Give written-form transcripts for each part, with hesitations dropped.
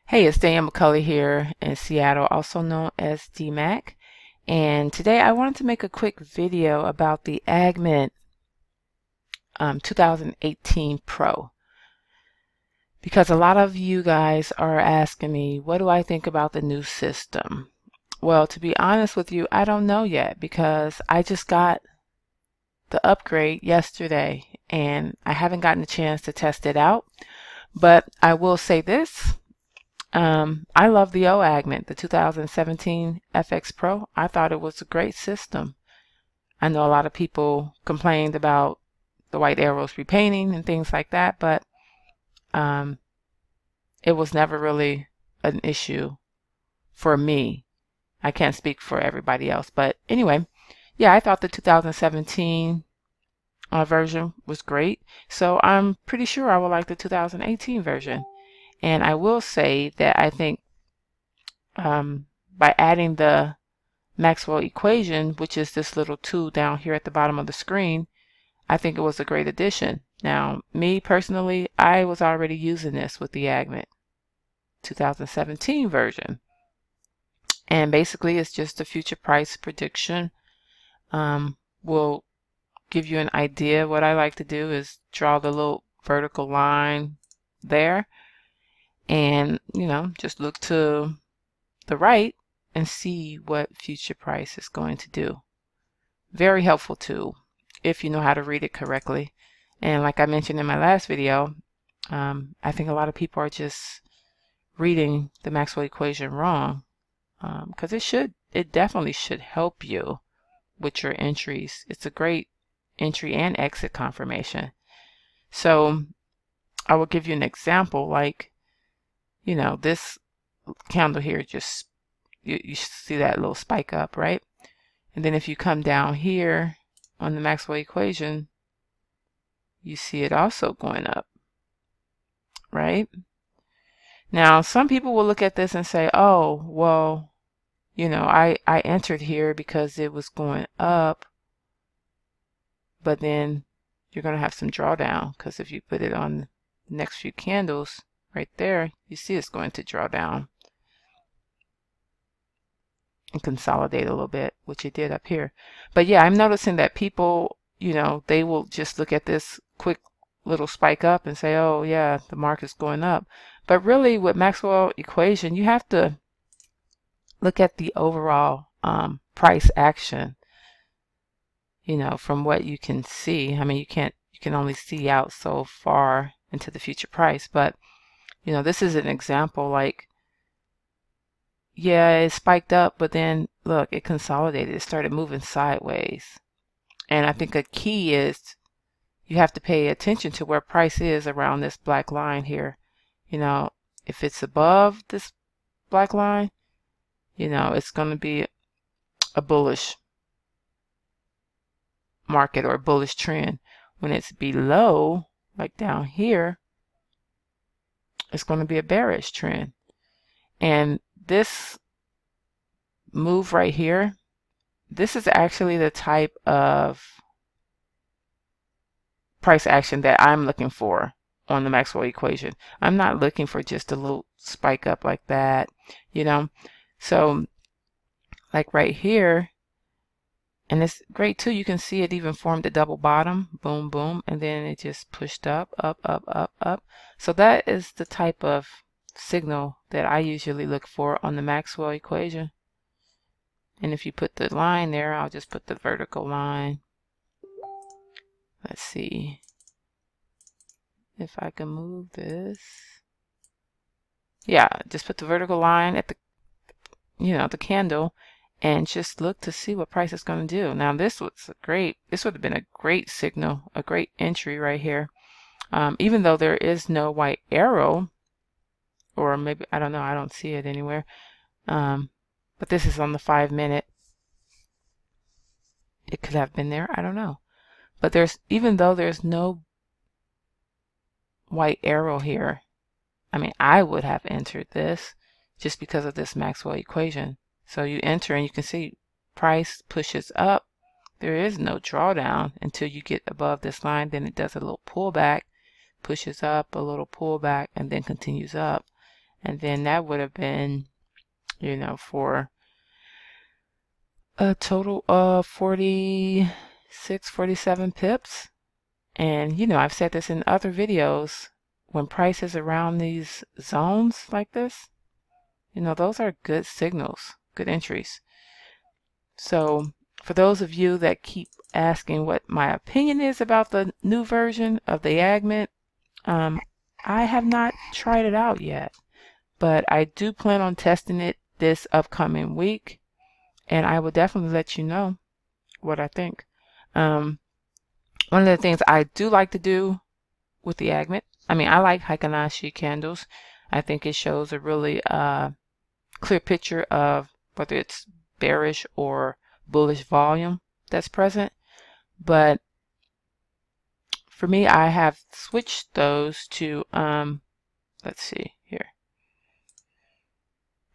Hey, it's Danielle McCulley here in Seattle, also known as DMAC. And today I wanted to make a quick video about the Agimat 2018 Pro. Because a lot of you guys are asking me, what do I think about the new system? Well, to be honest with you, I don't know yet because I just got the upgrade yesterday and I haven't gotten a chance to test it out. But I will say this. I love the Agimat, the 2017 FX Pro. I thought it was a great system. I know a lot of people complained about the white arrows repainting and things like that, but um, it was never really an issue for me. I can't speak for everybody else, but anyway, yeah, I thought the 2017 version was great. So I'm pretty sure I would like the 2018 version. And I will say that I think by adding the Maxwell equation, which is this little tool down here at the bottom of the screen, I think it was a great addition. Now, me personally, I was already using this with the Agimat 2017 version. And basically, it's just a future price prediction. Will give you an idea. What I like to do is draw the little vertical line there and, just look to the right and see what future price is going to do. Very helpful tool if you know how to read it correctly. And like I mentioned in my last video, I think a lot of people are just reading the Maxwell equation wrong because it definitely should help you with your entries. It's a great entry and exit confirmation. So I will give you an example, like, this candle here, just you see that little spike up, right? And then if you come down here on the Maxwell equation, you see it also going up, right? Now, some people will look at this and say, oh, well, I entered here because it was going up, but then you're going to have some drawdown because if you put it on the next few candles right there, you see it's going to draw down and consolidate a little bit, which it did up here. But yeah, I'm noticing that people, they will just look at this quick little spike up and say, oh yeah, the market's going up. But really with Maxwell equation, you have to look at the overall price action, from what you can see. I mean, you can only see out so far into the future price, but this is an example, like, yeah, it spiked up, but then look, it consolidated. It started moving sideways. And I think a key is you have to pay attention to where price is around this black line here. If it's above this black line, it's going to be a bullish market or a bullish trend. When it's below, like down here, it's going to be a bearish trend. And this move right here, this is actually the type of price action that I'm looking for on the Maxwell equation. I'm not looking for just a little spike up like that, So like right here, and it's great too, you can see it even formed a double bottom, boom, boom, and then it just pushed up, up, up, up, up. So that is the type of signal that I usually look for on the Maxwell equation. And if you put the line there, I'll just put the vertical line. Let's see if I can move this. Yeah, just put the vertical line at the, the candle, and just look to see what price is going to do. Now this would have been a great signal, a great entry right here. Even though there is no white arrow, or maybe, I don't know, I don't see it anywhere. But this is on the 5-minute. It could have been there, I don't know. But even though there's no white arrow here, I mean, I would have entered this just because of this Maxwell equation. So you enter and you can see price pushes up. There is no drawdown until you get above this line. Then it does a little pullback, pushes up, a little pullback, and then continues up. and then that would have been, you know, for a total of 46, 47 pips. And you know, I've said this in other videos, when prices around these zones like this, you know, those are good signals, good entries. So for those of you that keep asking what my opinion is about the new version of the Agimat, I have not tried it out yet, but I do plan on testing it this upcoming week, and I will definitely let you know what I think. One of the things I do like to do with the Agimat, I mean, I like Heikin-Ashi candles. I think it shows a really clear picture of whether it's bearish or bullish volume that's present. But for me, I have switched those to, let's see here.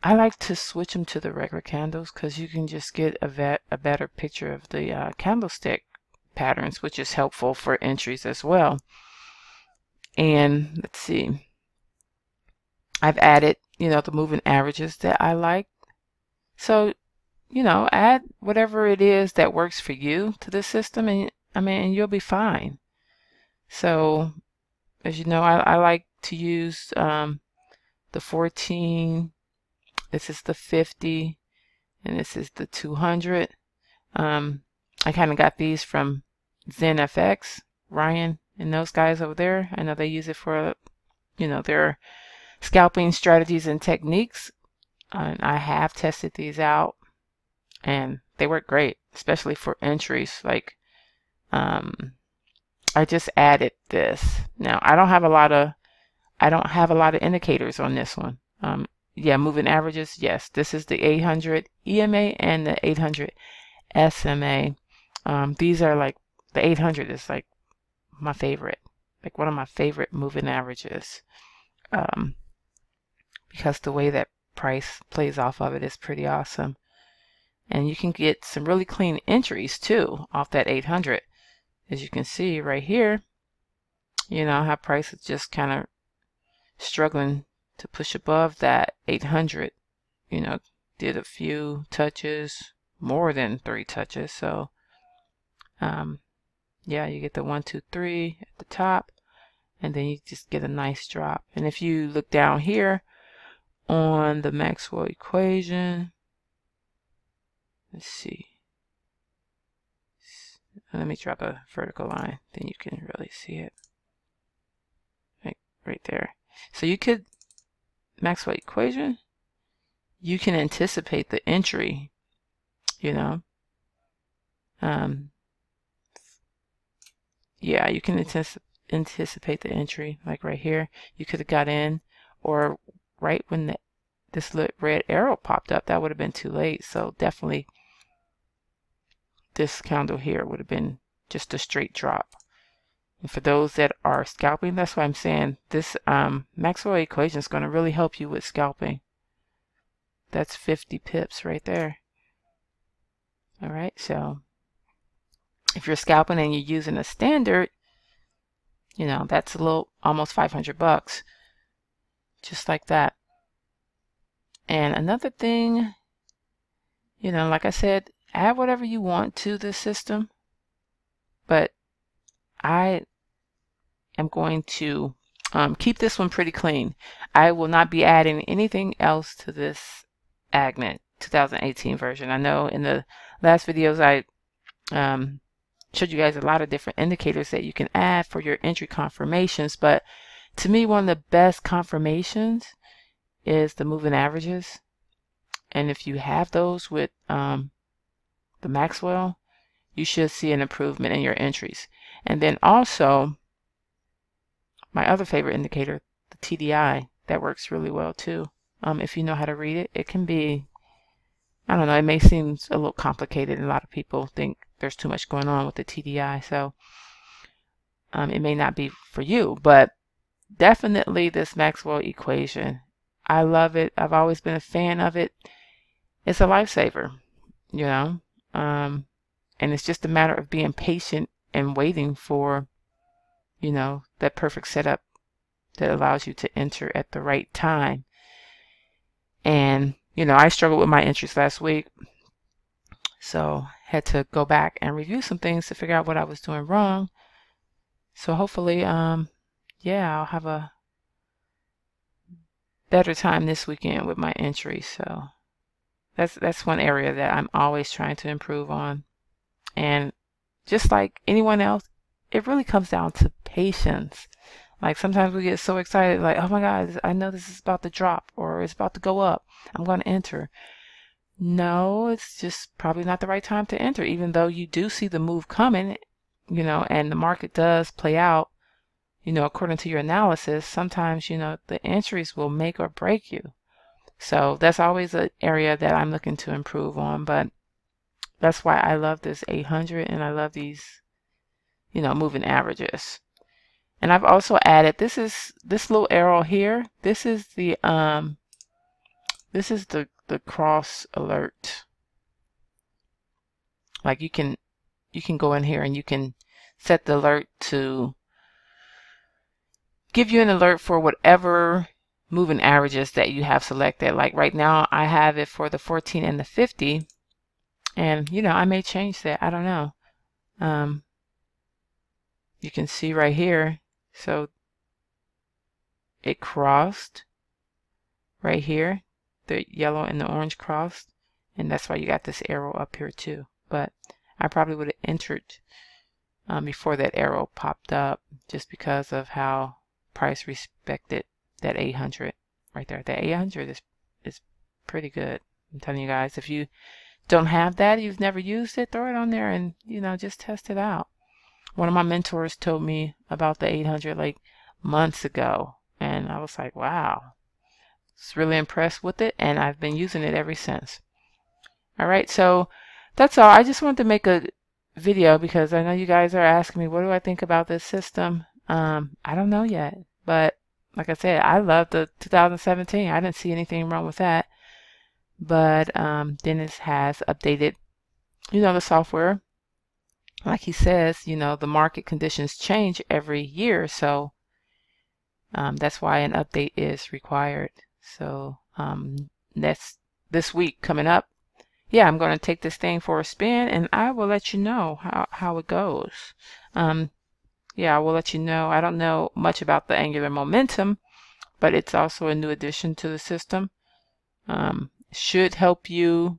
I like to switch them to the regular candles because you can just get a better picture of the candlestick patterns, which is helpful for entries as well. And let's see, I've added, you know, the moving averages that I like. So, you know, add whatever it is that works for you to the system, and I mean, you'll be fine. So, as you know, I like to use the 14. This is the 50, and this is the 200. I kind of got these from ZenFX, Ryan and those guys over there. I know they use it for, you know, their scalping strategies and techniques. And I have tested these out, and they work great, especially for entries. Like, I just added this. Now I don't have a lot of indicators on this one. Yeah, moving averages. Yes, this is the 800 EMA and the 800 SMA. These are like, the 800 is like my favorite, like one of my favorite moving averages, because the way that price plays off of it is pretty awesome. And you can get some really clean entries too off that 800. As you can see right here, you know how price is just kind of struggling to push above that 800. You know, did a few touches, more than 3 touches. So yeah, you get the 1, 2, 3 at the top, and then you just get a nice drop. And if you look down here on the Maxwell equation, let's see, let me drop a vertical line, then you can really see it right there. So you could, Maxwell equation, you can anticipate the entry, you know. Yeah, you can anticipate the entry, like right here. You could have got in, or right when this red arrow popped up, that would have been too late. So definitely this candle here would have been just a straight drop. And for those that are scalping, that's why I'm saying this Maxwell equation is going to really help you with scalping. That's 50 pips right there. All right, so if you're scalping and you're using a standard, you know, that's a little, almost 500 bucks, just like that. And another thing, you know, like I said, add whatever you want to the system, but I am going to keep this one pretty clean. I will not be adding anything else to this Agimat 2018 version. I know in the last videos I showed you guys a lot of different indicators that you can add for your entry confirmations, but to me, one of the best confirmations is the moving averages. And if you have those with the Maxwell, you should see an improvement in your entries. And then also, my other favorite indicator, the TDI, that works really well too. If you know how to read it, it can be, I don't know, it may seem a little complicated, and a lot of people think there's too much going on with the TDI, so it may not be for you, but definitely this Maxwell equation, I love it. I've always been a fan of it. It's a lifesaver, you know, and it's just a matter of being patient and waiting for, you know, that perfect setup that allows you to enter at the right time. And, you know, I struggled with my entries last week. So had to go back and review some things to figure out what I was doing wrong. So hopefully, yeah, I'll have a better time this weekend with my entries. So that's one area that I'm always trying to improve on. And just like anyone else, it really comes down to patience. Like sometimes we get so excited, like, oh my God, I know this is about to drop or it's about to go up. I'm going to enter. No, it's just probably not the right time to enter, even though you do see the move coming, you know, and the market does play out, you know, according to your analysis. Sometimes, you know, the entries will make or break you. So that's always an area that I'm looking to improve on. But that's why I love this 800 and I love these, you know, moving averages. And I've also added, this little arrow here. This is the cross alert. Like you can go in here and you can set the alert to give you an alert for whatever moving averages that you have selected. Like right now I have it for the 14 and the 50, and you know, I may change that. I don't know. You can see right here, so it crossed right here, the yellow and the orange crossed, and that's why you got this arrow up here too. But I probably would have entered before that arrow popped up, just because of how price respected that 800 right there. That 800 is pretty good. I'm telling you guys, if you don't have that, you've never used it, throw it on there and, you know, just test it out. One of my mentors told me about the 800 like months ago, and I was like, wow. I was really impressed with it, and I've been using it ever since. All right, so that's all. I just wanted to make a video because I know you guys are asking me, what do I think about this system? I don't know yet, but like I said, I love the 2017. I didn't see anything wrong with that. But Dennis has updated, you know, the software. Like he says, you know, the market conditions change every year, so that's why an update is required. So that's this week coming up. Yeah, I'm going to take this thing for a spin, and I will let you know how it goes. Yeah, I will let you know. I don't know much about the angular momentum, but it's also a new addition to the system. Should help you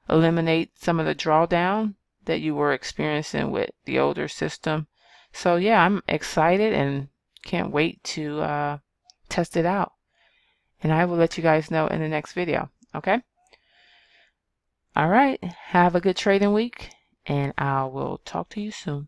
eliminate some of the drawdown that you were experiencing with the older system. So yeah, I'm excited and can't wait to test it out. And I will let you guys know in the next video. Okay? All right. Have a good trading week, and I will talk to you soon.